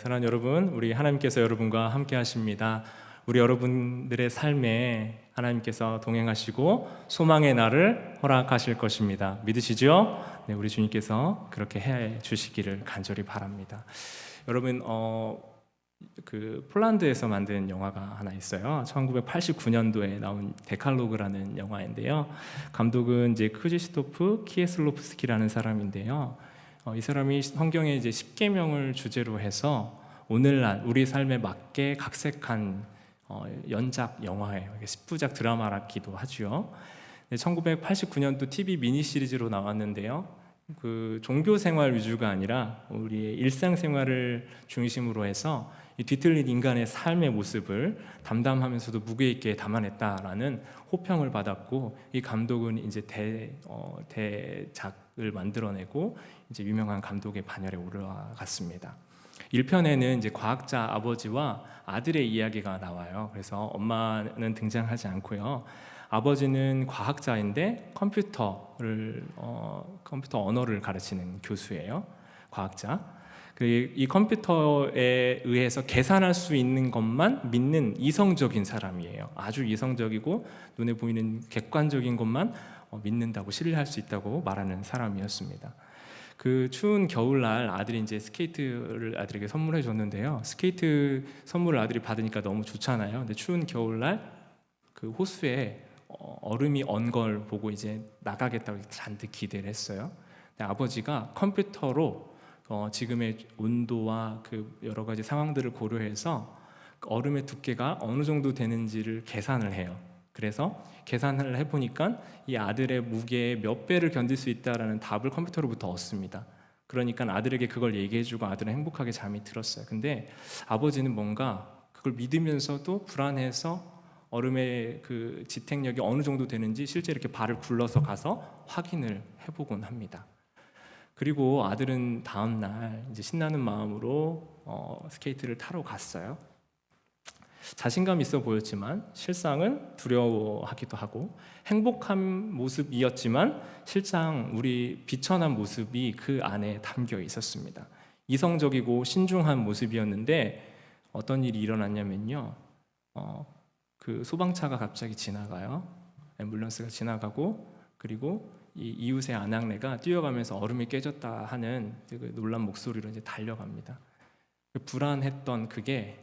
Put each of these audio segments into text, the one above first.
사랑하는 여러분, 우리 하나님께서 여러분과 함께 하십니다. 우리 여러분들의 삶에 하나님께서 동행하시고 소망의 날을 허락하실 것입니다. 믿으시죠? 네, 우리 주님께서 그렇게 해 주시기를 간절히 바랍니다. 여러분, 폴란드에서 만든 영화가 하나 있어요. 1989년도에 나온 데칼로그라는 영화인데요. 감독은 이제 크지스토프 키에슬로프스키라는 사람인데요. 이 사람이 성경의 이제 10계명을 주제로 해서 오늘날 우리 삶에 맞게 각색한 연작 영화예요. 10부작 드라마라기도 하죠. 1989년도 TV 미니 시리즈로 나왔는데요. 그 종교 생활 위주가 아니라 우리의 일상 생활을 중심으로 해서 이 뒤틀린 인간의 삶의 모습을 담담하면서도 무게 있게 담아냈다라는 호평을 받았고, 이 감독은 이제 대작을 만들어내고 이제 유명한 감독의 반열에 올라갔습니다. 1편에는 이제 과학자 아버지와 아들의 이야기가 나와요. 그래서 엄마는 등장하지 않고요. 아버지는 과학자인데 컴퓨터 언어를 가르치는 교수예요. 과학자. 이 컴퓨터에 의해서 계산할 수 있는 것만 믿는 이성적인 사람이에요. 아주 이성적이고 눈에 보이는 객관적인 것만 믿는다고, 신뢰할 수 있다고 말하는 사람이었습니다. 그 추운 겨울날 아들이 이제 스케이트를 아들에게 선물해 줬는데요. 스케이트 선물을 아들이 받으니까 너무 좋잖아요. 근데 추운 겨울날 그 호수에 얼음이 언 걸 보고 이제 나가겠다고 잔뜩 기대를 했어요. 근데 아버지가 컴퓨터로 지금의 온도와 그 여러 가지 상황들을 고려해서 얼음의 두께가 어느 정도 되는지를 계산을 해요. 그래서 계산을 해보니까 이 아들의 무게의 몇 배를 견딜 수 있다라는 답을 컴퓨터로부터 얻습니다. 그러니까 아들에게 그걸 얘기해주고 아들은 행복하게 잠이 들었어요. 근데 아버지는 뭔가 그걸 믿으면서도 불안해서 얼음의 그 지탱력이 어느 정도 되는지 실제 이렇게 발을 굴러서 가서 확인을 해보곤 합니다. 그리고 아들은 다음날 이제 신나는 마음으로 스케이트를 타러 갔어요. 자신감 있어 보였지만 실상은 두려워하기도 하고, 행복한 모습이었지만 실상 우리 비천한 모습이 그 안에 담겨 있었습니다. 이성적이고 신중한 모습이었는데 어떤 일이 일어났냐면요. 그 소방차가 갑자기 지나가요. 앰뷸런스가 지나가고, 그리고 이 이웃의 아낙네가 뛰어가면서 얼음이 깨졌다 하는 그 놀란 목소리로 이제 달려갑니다. 불안했던 그게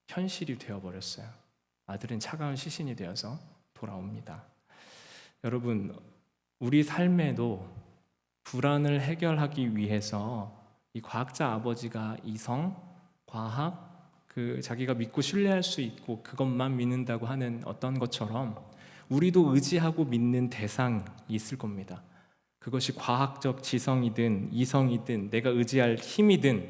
현실이 되어버렸어요. 아들은 차가운 시신이 되어서 돌아옵니다. 여러분, 우리 삶에도 불안을 해결하기 위해서 이 과학자 아버지가 이성, 과학, 그 자기가 믿고 신뢰할 수 있고 그것만 믿는다고 하는 어떤 것처럼 우리도 의지하고 믿는 대상이 있을 겁니다. 그것이 과학적 지성이든 이성이든 내가 의지할 힘이든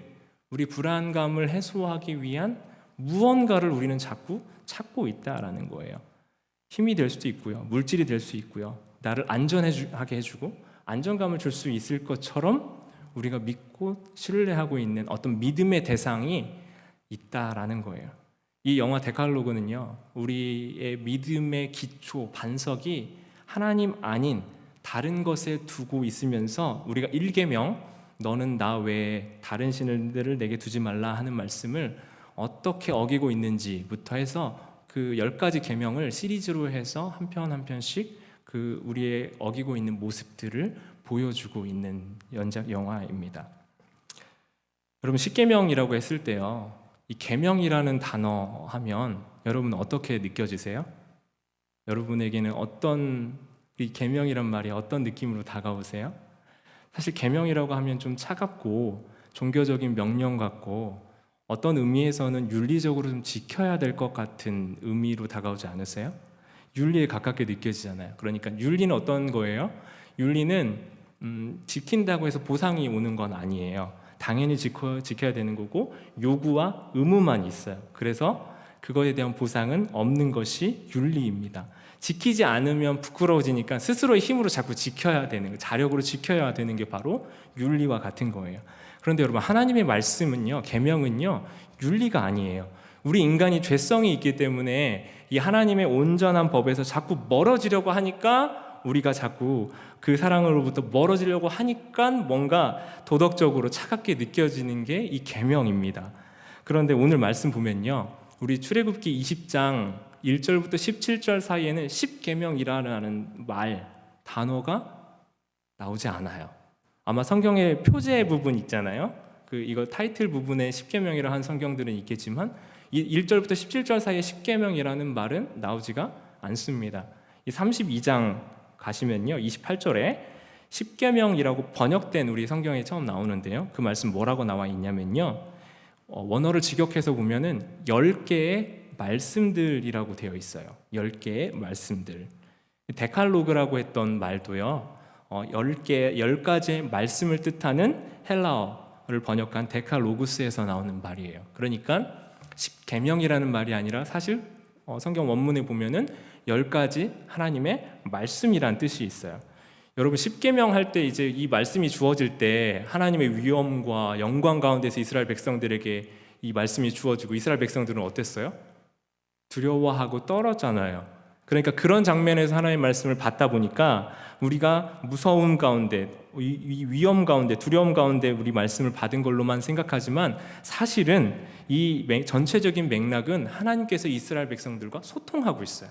우리 불안감을 해소하기 위한 무언가를 우리는 자꾸 찾고 있다라는 거예요. 힘이 될 수도 있고요, 물질이 될 수 있고요, 나를 안전하게 해주고 안정감을 줄 수 있을 것처럼 우리가 믿고 신뢰하고 있는 어떤 믿음의 대상이 있다라는 거예요. 이 영화 데칼로그는요, 우리의 믿음의 기초, 반석이 하나님 아닌 다른 것에 두고 있으면서 우리가 1계명, 너는 나 외에 다른 신들을 내게 두지 말라 하는 말씀을 어떻게 어기고 있는지부터 해서 그 10가지 계명을 시리즈로 해서 한 편 한 편씩 그 우리의 어기고 있는 모습들을 보여주고 있는 연작 영화입니다. 여러분, 10계명이라고 했을 때요, 이 계명이라는 단어 하면 여러분 어떻게 느껴지세요? 여러분에게는 어떤, 이 계명이란 말이 어떤 느낌으로 다가오세요? 사실 계명이라고 하면 좀 차갑고 종교적인 명령 같고 어떤 의미에서는 윤리적으로 좀 지켜야 될 것 같은 의미로 다가오지 않으세요? 윤리에 가깝게 느껴지잖아요. 그러니까 윤리는 어떤 거예요? 윤리는 지킨다고 해서 보상이 오는 건 아니에요. 당연히 지켜야 되는 거고 요구와 의무만 있어요. 그래서 그거에 대한 보상은 없는 것이 윤리입니다. 지키지 않으면 부끄러워지니까 스스로의 힘으로 자꾸 지켜야 되는 거, 자력으로 지켜야 되는 게 바로 윤리와 같은 거예요. 그런데 여러분, 하나님의 말씀은요, 계명은요, 윤리가 아니에요. 우리 인간이 죄성이 있기 때문에 이 하나님의 온전한 법에서 자꾸 멀어지려고 하니까, 우리가 자꾸 그 사랑으로부터 멀어지려고 하니까 뭔가 도덕적으로 차갑게 느껴지는 게 이 계명입니다. 그런데 오늘 말씀 보면요, 우리 출애굽기 20장 1절부터 17절 사이에는 십계명이라는 단어가 나오지 않아요. 아마 성경의 표제 부분 있잖아요. 이거 타이틀 부분에 십계명이라 한 성경들은 있겠지만 1절부터 17절 사이에 십계명이라는 말은 나오지가 않습니다. 이 32장 가시면요, 28절에 십계명이라고 번역된 우리 성경에 처음 나오는데요. 그 말씀 뭐라고 나와 있냐면요, 원어를 직역해서 보면은 10개의 말씀들이라고 되어 있어요. 10개의 말씀들. 데칼로그라고 했던 말도요, 10가지의 말씀을 뜻하는 헬라어를 번역한 데칼로구스에서 나오는 말이에요. 그러니까 십계명이라는 말이 아니라 사실 성경 원문에 보면은 10가지 하나님의 말씀이란 뜻이 있어요. 여러분, 십계명 할 때 이제 이 말씀이 주어질 때 하나님의 위엄과 영광 가운데서 이스라엘 백성들에게 이 말씀이 주어지고 이스라엘 백성들은 어땠어요? 두려워하고 떨었잖아요. 그러니까 그런 장면에서 하나님의 말씀을 받다 보니까 우리가 무서움 가운데, 위험 가운데, 두려움 가운데 우리 말씀을 받은 걸로만 생각하지만 사실은 이 전체적인 맥락은 하나님께서 이스라엘 백성들과 소통하고 있어요.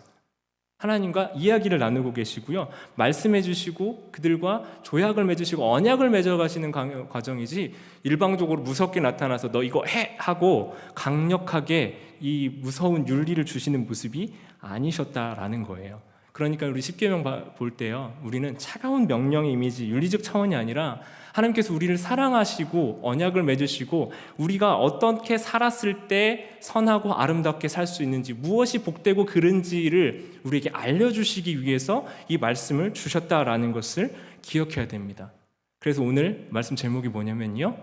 하나님과 이야기를 나누고 계시고요, 말씀해 주시고 그들과 조약을 맺으시고 언약을 맺어가시는 과정이지, 일방적으로 무섭게 나타나서 너 이거 해! 하고 강력하게 이 무서운 윤리를 주시는 모습이 아니셨다라는 거예요. 그러니까 우리 십계명 볼 때요, 우리는 차가운 명령의 이미지, 윤리적 차원이 아니라 하나님께서 우리를 사랑하시고 언약을 맺으시고 우리가 어떻게 살았을 때 선하고 아름답게 살 수 있는지, 무엇이 복되고 그른지를 우리에게 알려주시기 위해서 이 말씀을 주셨다라는 것을 기억해야 됩니다. 그래서 오늘 말씀 제목이 뭐냐면요,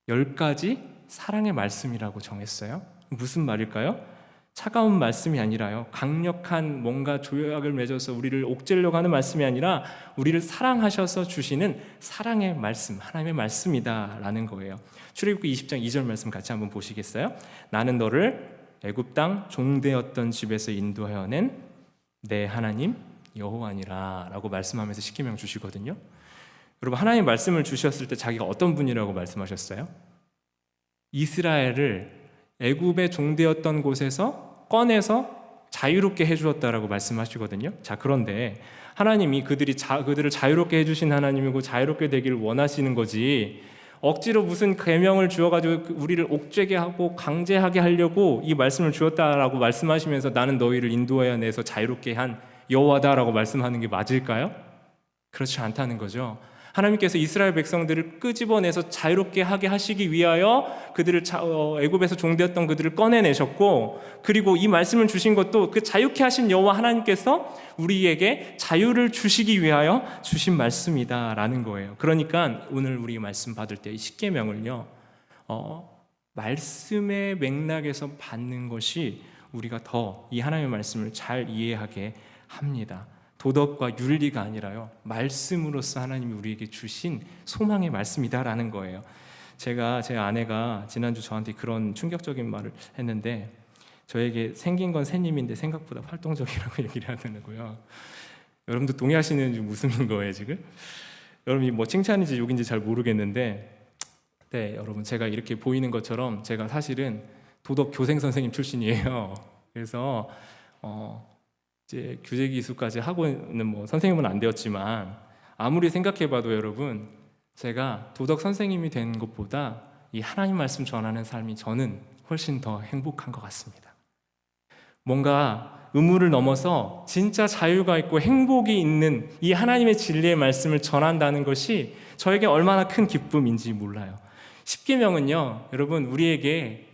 10가지 사랑의 말씀이라고 정했어요. 무슨 말일까요? 차가운 말씀이 아니라요, 강력한 뭔가 조약을 맺어서 우리를 옥죄려고 하는 말씀이 아니라 우리를 사랑하셔서 주시는 사랑의 말씀, 하나님의 말씀이다라는 거예요. 출애굽기 20장 2절 말씀 같이 한번 보시겠어요? 나는 너를 애굽 땅 종되었던 집에서 인도하여 낸 내 하나님 여호와니라 라고 말씀하면서 십계명 주시거든요. 여러분, 하나님 말씀을 주셨을 때 자기가 어떤 분이라고 말씀하셨어요? 이스라엘을 애굽에 종되었던 곳에서 꺼내서 자유롭게 해주었다라고 말씀하시거든요. 자, 그런데 하나님이 그들을 자유롭게 해주신 하나님이고 자유롭게 되기를 원하시는 거지, 억지로 무슨 계명을 주어가지고 우리를 옥죄게 하고 강제하게 하려고 이 말씀을 주었다라고 말씀하시면서 나는 너희를 인도하여 내서 자유롭게 한 여호와다라고 말씀하는 게 맞을까요? 그렇지 않다는 거죠. 하나님께서 이스라엘 백성들을 끄집어내서 자유롭게 하게 하시기 위하여 그들을 애굽에서 종되었던 그들을 꺼내내셨고, 그리고 이 말씀을 주신 것도 그 자유케 하신 여호와 하나님께서 우리에게 자유를 주시기 위하여 주신 말씀이다라는 거예요. 그러니까 오늘 우리 말씀 받을 때 이 십계명을요, 말씀의 맥락에서 받는 것이 우리가 더 이 하나님의 말씀을 잘 이해하게 합니다. 도덕과 윤리가 아니라요, 말씀으로서 하나님이 우리에게 주신 소망의 말씀이다라는 거예요. 제 아내가 지난주 저한테 그런 충격적인 말을 했는데, 저에게 생긴 건 새님인데 생각보다 활동적이라고 얘기를 하더라고요. 여러분도 동의하시는지 웃음인 거예요 지금? 여러분이 뭐 칭찬인지 욕인지 잘 모르겠는데, 네, 여러분, 제가 이렇게 보이는 것처럼 제가 사실은 도덕 교생 선생님 출신이에요. 그래서 이제 교재기수까지 하고는 뭐 선생님은 안 되었지만, 아무리 생각해봐도 여러분, 제가 도덕 선생님이 된 것보다 이 하나님 말씀 전하는 삶이 저는 훨씬 더 행복한 것 같습니다. 뭔가 의무를 넘어서 진짜 자유가 있고 행복이 있는 이 하나님의 진리의 말씀을 전한다는 것이 저에게 얼마나 큰 기쁨인지 몰라요. 십계명은요, 여러분, 우리에게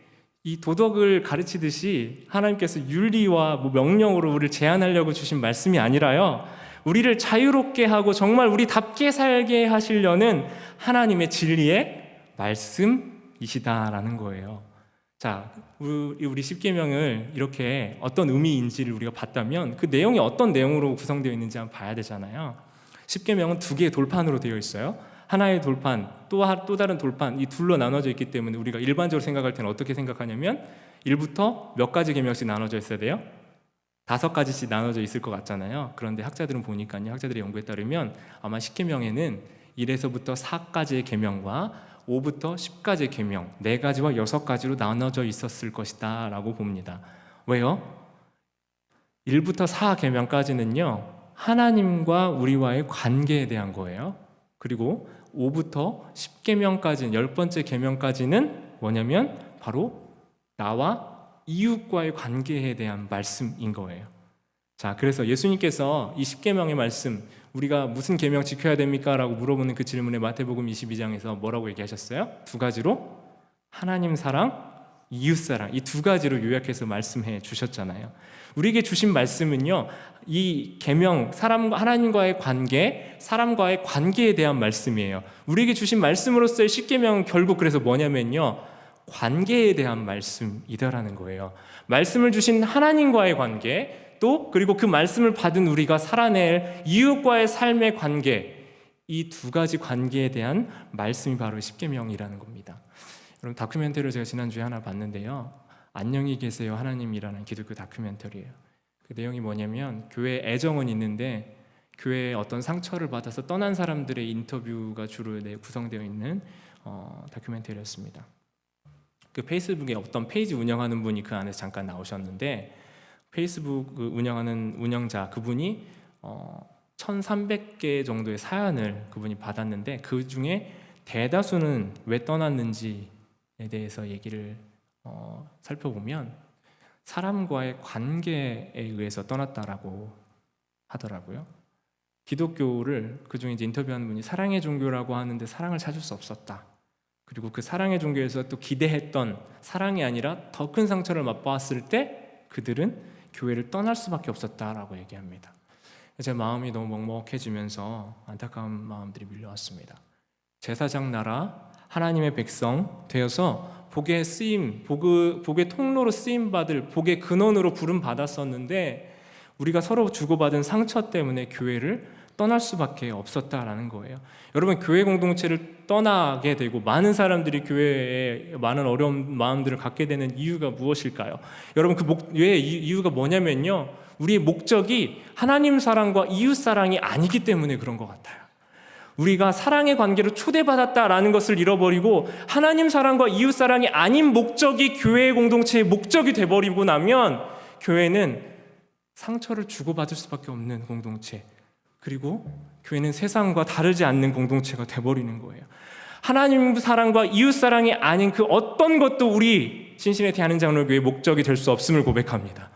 이 도덕을 가르치듯이 하나님께서 윤리와 명령으로 우리를 제한하려고 주신 말씀이 아니라요, 우리를 자유롭게 하고 정말 우리답게 살게 하시려는 하나님의 진리의 말씀이시다라는 거예요. 자, 우리 십계명을 이렇게 어떤 의미인지를 우리가 봤다면 그 내용이 어떤 내용으로 구성되어 있는지 한번 봐야 되잖아요. 십계명은 2개의 돌판으로 되어 있어요. 하나의 돌판, 또 다른 돌판, 이 둘로 나눠져 있기 때문에 우리가 일반적으로 생각할 때는 어떻게 생각하냐면 1부터 몇 가지 계명씩 나눠져 있어야 돼요? 5가지씩 나눠져 있을 것 같잖아요. 그런데 학자들은 보니까요, 학자들의 연구에 따르면 아마 십계명에는 1에서부터 4까지의 계명과 5부터 10가지 계명, 4가지와 6가지로 나눠져 있었을 것이다 라고 봅니다. 왜요? 1부터 4 계명까지는요, 하나님과 우리와의 관계에 대한 거예요. 그리고 5부터 10계명까지는, 10번째 계명까지는 뭐냐면 바로 나와 이웃과의 관계에 대한 말씀인 거예요. 자, 그래서 예수님께서 이 10계명의 말씀, 우리가 무슨 계명 지켜야 됩니까? 라고 물어보는 그 질문에 마태복음 22장에서 뭐라고 얘기하셨어요? 2가지로 하나님 사랑, 이웃 사랑, 이 2가지로 요약해서 말씀해 주셨잖아요. 우리에게 주신 말씀은요, 이 계명, 하나님과의 관계, 사람과의 관계에 대한 말씀이에요. 우리에게 주신 말씀으로서의 10계명은 결국 그래서 뭐냐면요, 관계에 대한 말씀이다라는 거예요. 말씀을 주신 하나님과의 관계, 또 그리고 그 말씀을 받은 우리가 살아낼 이웃과의 삶의 관계, 이 2가지 관계에 대한 말씀이 바로 십계명이라는 겁니다. 여러분, 다큐멘터리를 제가 지난주에 하나 봤는데요, 안녕히 계세요 하나님이라는 기독교 다큐멘터리예요. 그 내용이 뭐냐면, 교회에 애정은 있는데 교회에 어떤 상처를 받아서 떠난 사람들의 인터뷰가 주로 구성되어 있는 다큐멘터리였습니다. 그 페이스북에 어떤 페이지 운영하는 분이 그 안에서 잠깐 나오셨는데, 페이스북 운영하는 운영자 그분이 1300개 정도의 사연을 그분이 받았는데, 그 중에 대다수는 왜 떠났는지에 대해서 얘기를 살펴보면 사람과의 관계에 의해서 떠났다라고 하더라고요. 기독교를 그중에 이제 인터뷰하는 분이 사랑의 종교라고 하는데 사랑을 찾을 수 없었다. 그리고 그 사랑의 종교에서 또 기대했던 사랑이 아니라 더 큰 상처를 맛보았을 때 그들은 교회를 떠날 수밖에 없었다라고 얘기합니다. 제 마음이 너무 먹먹해지면서 안타까운 마음들이 밀려왔습니다. 제사장 나라, 하나님의 백성 되어서 복의 쓰임, 복의 통로로 쓰임받을, 복의 근원으로 부름 받았었는데 우리가 서로 주고받은 상처 때문에 교회를 떠날 수밖에 없었다라는 거예요. 여러분, 교회 공동체를 떠나게 되고 많은 사람들이 교회에 많은 어려운 마음들을 갖게 되는 이유가 무엇일까요? 여러분, 이유가 뭐냐면요, 우리의 목적이 하나님 사랑과 이웃 사랑이 아니기 때문에 그런 것 같아요. 우리가 사랑의 관계로 초대받았다라는 것을 잃어버리고 하나님 사랑과 이웃 사랑이 아닌 목적이 교회의 공동체의 목적이 돼버리고 나면 교회는 상처를 주고받을 수밖에 없는 공동체, 그리고 교회는 세상과 다르지 않는 공동체가 돼버리는 거예요. 하나님 사랑과 이웃 사랑이 아닌 그 어떤 것도 우리 신신의 대하는 장로교회의 목적이 될 수 없음을 고백합니다.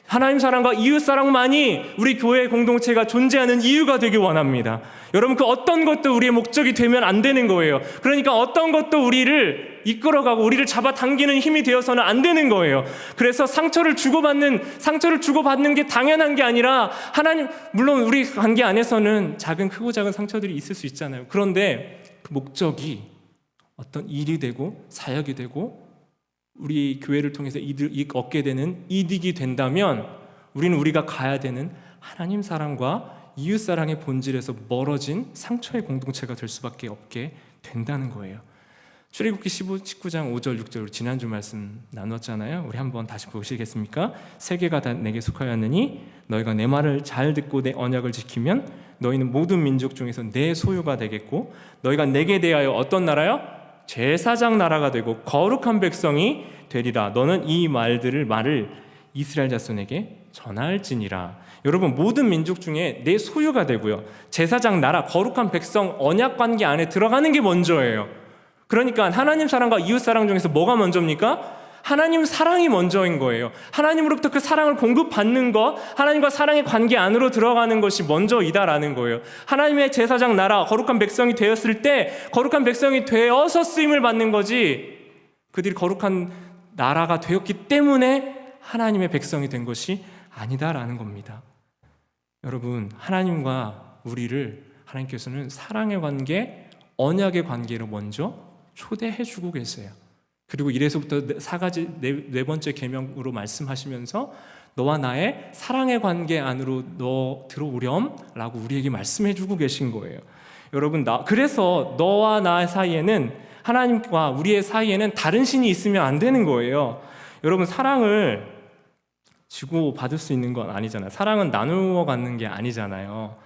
하나님 사랑과 이웃 사랑만이 우리 교회 공동체가 존재하는 이유가 되길 원합니다. 여러분, 그 어떤 것도 우리의 목적이 되면 안 되는 거예요. 그러니까 어떤 것도 우리를 이끌어가고 우리를 잡아당기는 힘이 되어서는 안 되는 거예요. 그래서 상처를 주고받는 게 당연한 게 아니라, 하나님, 물론 우리 관계 안에서는 크고 작은 상처들이 있을 수 있잖아요. 그런데 그 목적이 어떤 일이 되고 사역이 되고 우리 교회를 통해서 이익 얻게 되는 이득이 된다면 우리는 우리가 가야 되는 하나님 사랑과 이웃 사랑의 본질에서 멀어진 상처의 공동체가 될 수밖에 없게 된다는 거예요. 출애굽기 19장 5절 6절 지난주 말씀 나눴잖아요. 우리 한번 다시 보시겠습니까? 세계가 다 내게 속하였느니 너희가 내 말을 잘 듣고 내 언약을 지키면 너희는 모든 민족 중에서 내 소유가 되겠고 너희가 내게 대하여 어떤 나라요? 제사장 나라가 되고 거룩한 백성이 되리라. 너는 이 말을 이스라엘 자손에게 전할지니라. 여러분, 모든 민족 중에 내 소유가 되고요, 제사장 나라, 거룩한 백성, 언약 관계 안에 들어가는 게 먼저예요. 그러니까 하나님 사랑과 이웃 사랑 중에서 뭐가 먼저입니까? 하나님 사랑이 먼저인 거예요. 하나님으로부터 그 사랑을 공급받는 것, 하나님과 사랑의 관계 안으로 들어가는 것이 먼저이다라는 거예요. 하나님의 제사장 나라, 거룩한 백성이 되었을 때 거룩한 백성이 되어서 쓰임을 받는 거지, 그들이 거룩한 나라가 되었기 때문에 하나님의 백성이 된 것이 아니다라는 겁니다. 여러분, 하나님과 우리를 하나님께서는 사랑의 관계, 언약의 관계로 먼저 초대해주고 계세요. 그리고 이래서부터 네 번째 계명으로 말씀하시면서 너와 나의 사랑의 관계 안으로 너 들어오렴라고 우리에게 말씀해주고 계신 거예요. 여러분, 그래서 너와 나 사이에는, 하나님과 우리의 사이에는 다른 신이 있으면 안 되는 거예요. 여러분, 사랑을 주고받을 수 있는 건 아니잖아요. 사랑은 나누어 갖는 게 아니잖아요.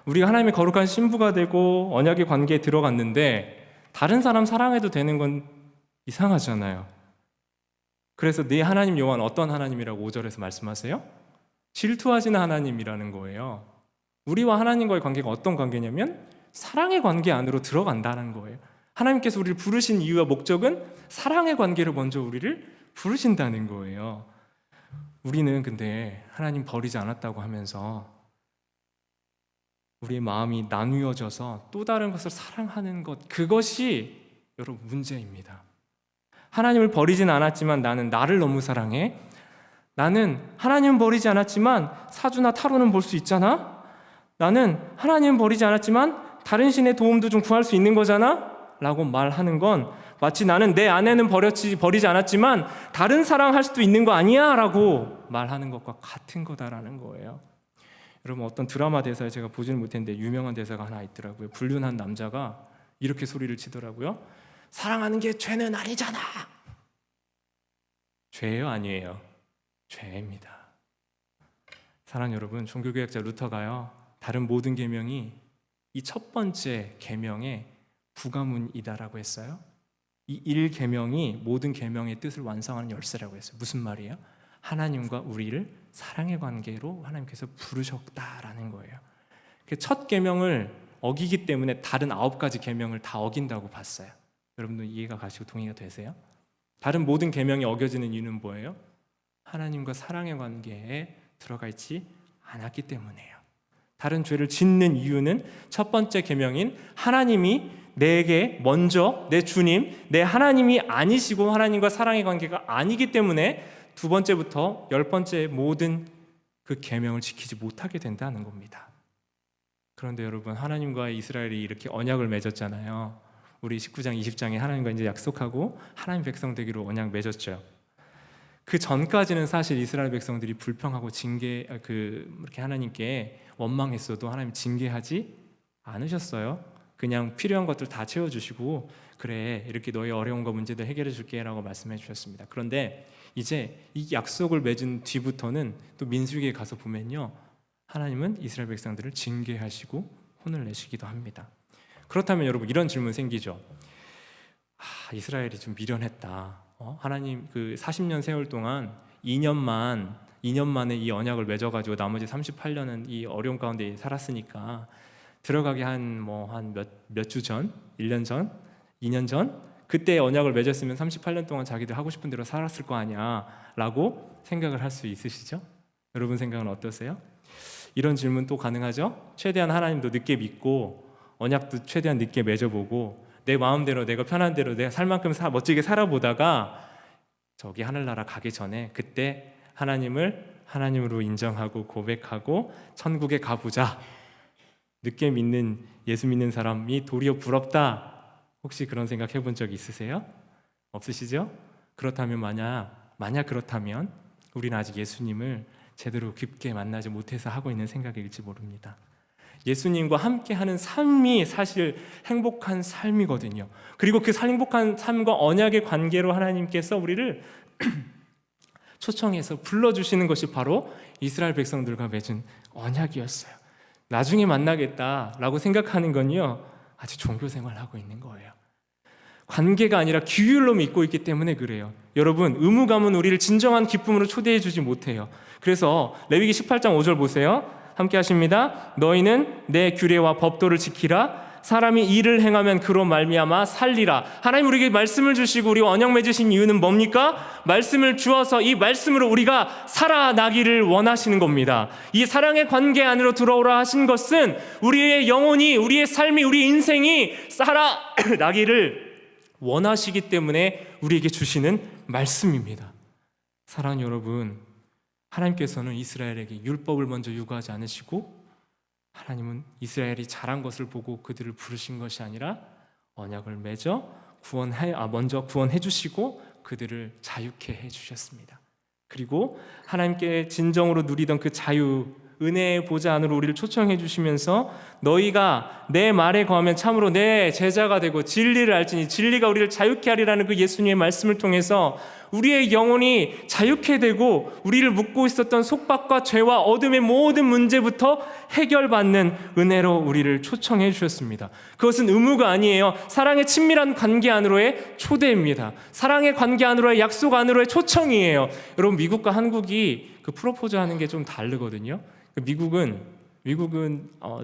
우리가 하나님의 거룩한 신부가 되고 언약의 관계에 들어갔는데 다른 사람 사랑해도 되는 건 이상하잖아요. 그래서 네 하나님 여호와는 어떤 하나님이라고 5절에서 말씀하세요? 질투하시는 하나님이라는 거예요. 우리와 하나님과의 관계가 어떤 관계냐면 사랑의 관계 안으로 들어간다는 거예요. 하나님께서 우리를 부르신 이유와 목적은 사랑의 관계로 먼저 우리를 부르신다는 거예요. 우리는 근데 하나님 버리지 않았다고 하면서 우리의 마음이 나누어져서 또 다른 것을 사랑하는 것, 그것이 여러분 문제입니다. 하나님을 버리진 않았지만 나는 나를 너무 사랑해. 나는 하나님은 버리지 않았지만 사주나 타로는 볼 수 있잖아. 나는 하나님은 버리지 않았지만 다른 신의 도움도 좀 구할 수 있는 거잖아 라고 말하는 건 마치 나는 내 아내는 버리지 않았지만 다른 사랑할 수도 있는 거 아니야 라고 말하는 것과 같은 거다라는 거예요. 여러분, 어떤 드라마 대사에 제가 보지는 못했는데 유명한 대사가 하나 있더라고요. 불륜한 남자가 이렇게 소리를 치더라고요. 사랑하는 게 죄는 아니잖아. 죄예요, 아니에요? 죄입니다. 사랑 여러분, 종교개혁자 루터가요, 다른 모든 계명이 이 첫 번째 계명의 부가문이다라고 했어요. 이 1계명이 모든 계명의 뜻을 완성하는 열쇠라고 했어요. 무슨 말이에요? 하나님과 우리를 사랑의 관계로 하나님께서 부르셨다라는 거예요. 첫 계명을 어기기 때문에 다른 9가지 계명을 다 어긴다고 봤어요. 여러분들 이해가 가시고 동의가 되세요? 다른 모든 계명이 어겨지는 이유는 뭐예요? 하나님과 사랑의 관계에 들어가 있지 않았기 때문이에요. 다른 죄를 짓는 이유는 첫 번째 계명인 하나님이 내게 먼저 내 주님, 내 하나님이 아니시고 하나님과 사랑의 관계가 아니기 때문에 두 번째부터 10번째 모든 그 계명을 지키지 못하게 된다는 겁니다. 그런데 여러분, 하나님과 이스라엘이 이렇게 언약을 맺었잖아요. 우리 19장, 20장에 하나님과 이제 약속하고 하나님 백성 되기로 언약 맺었죠. 그 전까지는 사실 이스라엘 백성들이 불평하고 이렇게 하나님께 원망했어도 하나님 징계하지 않으셨어요. 그냥 필요한 것들 다 채워주시고 그래, 이렇게 너희 어려운 거 문제들 해결해 줄게 라고 말씀해 주셨습니다. 그런데 이제 이 약속을 맺은 뒤부터는 또 민수기에 가서 보면요, 하나님은 이스라엘 백성들을 징계하시고 혼을 내시기도 합니다. 그렇다면 여러분, 이런 질문 생기죠. 이스라엘이 좀 미련했다. 하나님 그 40년 세월 동안 2년 만에 이 언약을 맺어가지고 나머지 38년은 이 어려움 가운데 살았으니까 들어가기 한 몇 주 전, 1년 전, 2년 전 그때 언약을 맺었으면 38년 동안 자기들 하고 싶은 대로 살았을 거 아니야 라고 생각을 할 수 있으시죠? 여러분 생각은 어떠세요? 이런 질문 또 가능하죠? 최대한 하나님도 늦게 믿고 언약도 최대한 늦게 맺어보고 내 마음대로 내가 편한 대로 내가 살 만큼 멋지게 살아보다가 저기 하늘나라 가기 전에 그때 하나님을 하나님으로 인정하고 고백하고 천국에 가보자. 늦게 믿는, 예수 믿는 사람이 도리어 부럽다. 혹시 그런 생각 해본 적 있으세요? 없으시죠? 그렇다면 만약 그렇다면 우리는 아직 예수님을 제대로 깊게 만나지 못해서 하고 있는 생각일지 모릅니다. 예수님과 함께하는 삶이 사실 행복한 삶이거든요. 그리고 그 행복한 삶과 언약의 관계로 하나님께서 우리를 초청해서 불러주시는 것이 바로 이스라엘 백성들과 맺은 언약이었어요. 나중에 만나겠다라고 생각하는 건요, 아직 종교 생활을 하고 있는 거예요. 관계가 아니라 규율로 믿고 있기 때문에 그래요. 여러분, 의무감은 우리를 진정한 기쁨으로 초대해 주지 못해요. 그래서 레위기 18장 5절 보세요. 함께 하십니다. 너희는 내 규례와 법도를 지키라. 사람이 일을 행하면 그로 말미암아 살리라. 하나님 우리에게 말씀을 주시고 우리와 언약 맺으신 이유는 뭡니까? 말씀을 주어서 이 말씀으로 우리가 살아나기를 원하시는 겁니다. 이 사랑의 관계 안으로 들어오라 하신 것은 우리의 영혼이, 우리의 삶이, 우리 인생이 살아나기를 원하시기 때문에 우리에게 주시는 말씀입니다. 사랑하는 여러분, 하나님께서는 이스라엘에게 율법을 먼저 요구하지 않으시고 하나님은 이스라엘이 잘한 것을 보고 그들을 부르신 것이 아니라 언약을 맺어 먼저 구원해 주시고 그들을 자유케 해 주셨습니다. 그리고 하나님께 진정으로 누리던 그 자유, 은혜의 보좌 안으로 우리를 초청해 주시면서 너희가 내 말에 거하면 참으로 내 제자가 되고 진리를 알지니 진리가 우리를 자유케 하리라는 그 예수님의 말씀을 통해서 우리의 영혼이 자유케 되고 우리를 묶고 있었던 속박과 죄와 어둠의 모든 문제부터 해결받는 은혜로 우리를 초청해 주셨습니다. 그것은 의무가 아니에요. 사랑의 친밀한 관계 안으로의 초대입니다. 사랑의 관계 안으로의 약속 안으로의 초청이에요. 여러분, 미국과 한국이 그 프로포즈 하는 게 좀 다르거든요. 미국은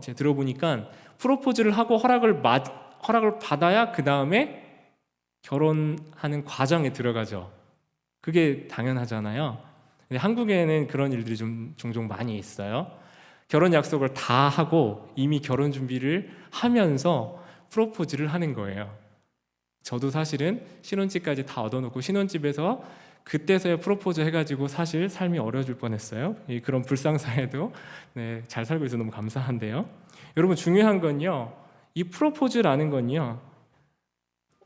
제가 들어보니까 프로포즈를 하고 허락을 받아야 그 다음에 결혼하는 과정에 들어가죠. 그게 당연하잖아요. 근데 한국에는 그런 일들이 좀 종종 많이 있어요. 결혼 약속을 다 하고 이미 결혼 준비를 하면서 프로포즈를 하는 거예요. 저도 사실은 신혼집까지 다 얻어놓고 신혼집에서 그때서야 프로포즈 해가지고 사실 삶이 어려워질 뻔했어요. 그런 불상사에도 잘 살고 있어서 너무 감사한데요. 여러분, 중요한 건요, 이 프로포즈라는 건요,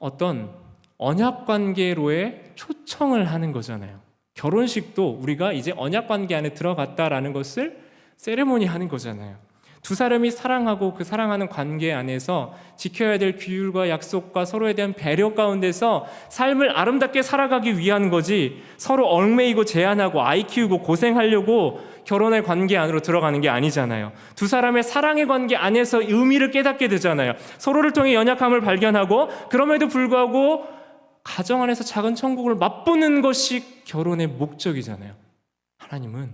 어떤 언약 관계로의 초청을 하는 거잖아요. 결혼식도 우리가 이제 언약 관계 안에 들어갔다라는 것을 세레모니 하는 거잖아요. 두 사람이 사랑하고 그 사랑하는 관계 안에서 지켜야 될 규율과 약속과 서로에 대한 배려 가운데서 삶을 아름답게 살아가기 위한 거지, 서로 얽매이고 제한하고 아이 키우고 고생하려고 결혼의 관계 안으로 들어가는 게 아니잖아요. 두 사람의 사랑의 관계 안에서 의미를 깨닫게 되잖아요. 서로를 통해 연약함을 발견하고, 그럼에도 불구하고 가정 안에서 작은 천국을 맛보는 것이 결혼의 목적이잖아요. 하나님은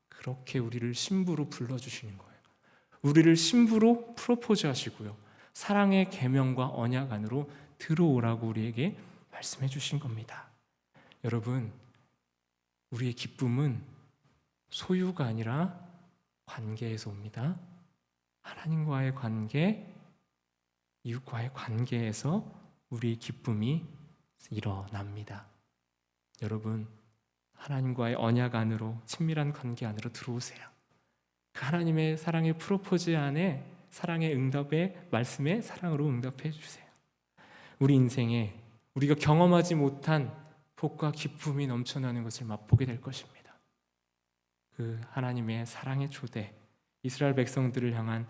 그렇게 우리를 신부로 불러주시는 거예요. 우리를 신부로 프로포즈 하시고요, 사랑의 계명과 언약 안으로 들어오라고 우리에게 말씀해 주신 겁니다. 여러분, 우리의 기쁨은 소유가 아니라 관계에서 옵니다. 하나님과의 관계, 이웃과의 관계에서 우리의 기쁨이 일어납니다. 여러분, 하나님과의 언약 안으로, 친밀한 관계 안으로 들어오세요. 그 하나님의 사랑의 프로포즈 안에, 사랑의 응답의 말씀에 사랑으로 응답해 주세요. 우리 인생에 우리가 경험하지 못한 복과 기쁨이 넘쳐나는 것을 맛보게 될 것입니다. 그 하나님의 사랑의 초대, 이스라엘 백성들을 향한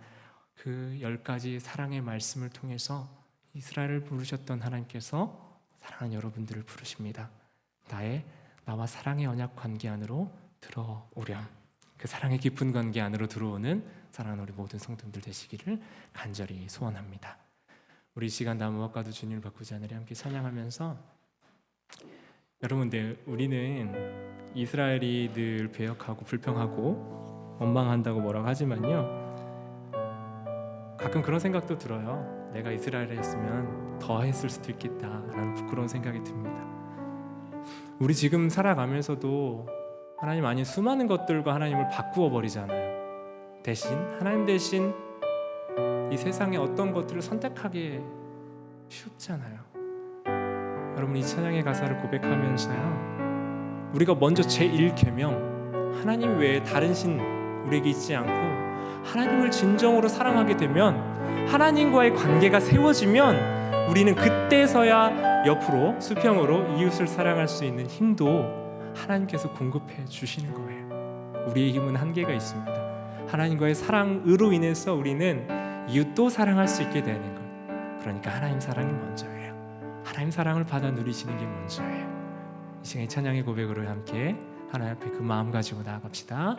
그 10가지 사랑의 말씀을 통해서 이스라엘을 부르셨던 하나님께서 사랑하는 여러분들을 부르십니다. 나와 사랑의 언약 관계 안으로 들어오렴. 그 사랑의 깊은 관계 안으로 들어오는 사랑하는 우리 모든 성도님들 되시기를 간절히 소원합니다. 우리 시간 다 무엇과도 주님을 바꾸지 않으려 함께 찬양하면서, 여러분들, 우리는 이스라엘이 늘 배역하고 불평하고 원망한다고 뭐라고 하지만요, 가끔 그런 생각도 들어요. 내가 이스라엘에 했으면 더 했을 수도 있겠다라는 부끄러운 생각이 듭니다. 우리 지금 살아가면서도 하나님 아닌 수많은 것들과 하나님을 바꾸어 버리잖아요. 하나님 대신 이 세상의 어떤 것들을 선택하기 쉽잖아요. 여러분, 이 찬양의 가사를 고백하면서요, 우리가 먼저 제1계명, 하나님 외에 다른 신 우리에게 있지 않고 하나님을 진정으로 사랑하게 되면, 하나님과의 관계가 세워지면 우리는 그때서야 옆으로 수평으로 이웃을 사랑할 수 있는 힘도 하나님께서 공급해 주시는 거예요. 우리의 힘은 한계가 있습니다. 하나님과의 사랑으로 인해서 우리는 이웃도 사랑할 수 있게 되는 것. 그러니까 하나님 사랑이 먼저예요. 하나님 사랑을 받아 누리시는 게 먼저예요. 이 시간에 찬양의 고백으로 함께 하나님 앞에 그 마음 가지고 나아갑시다.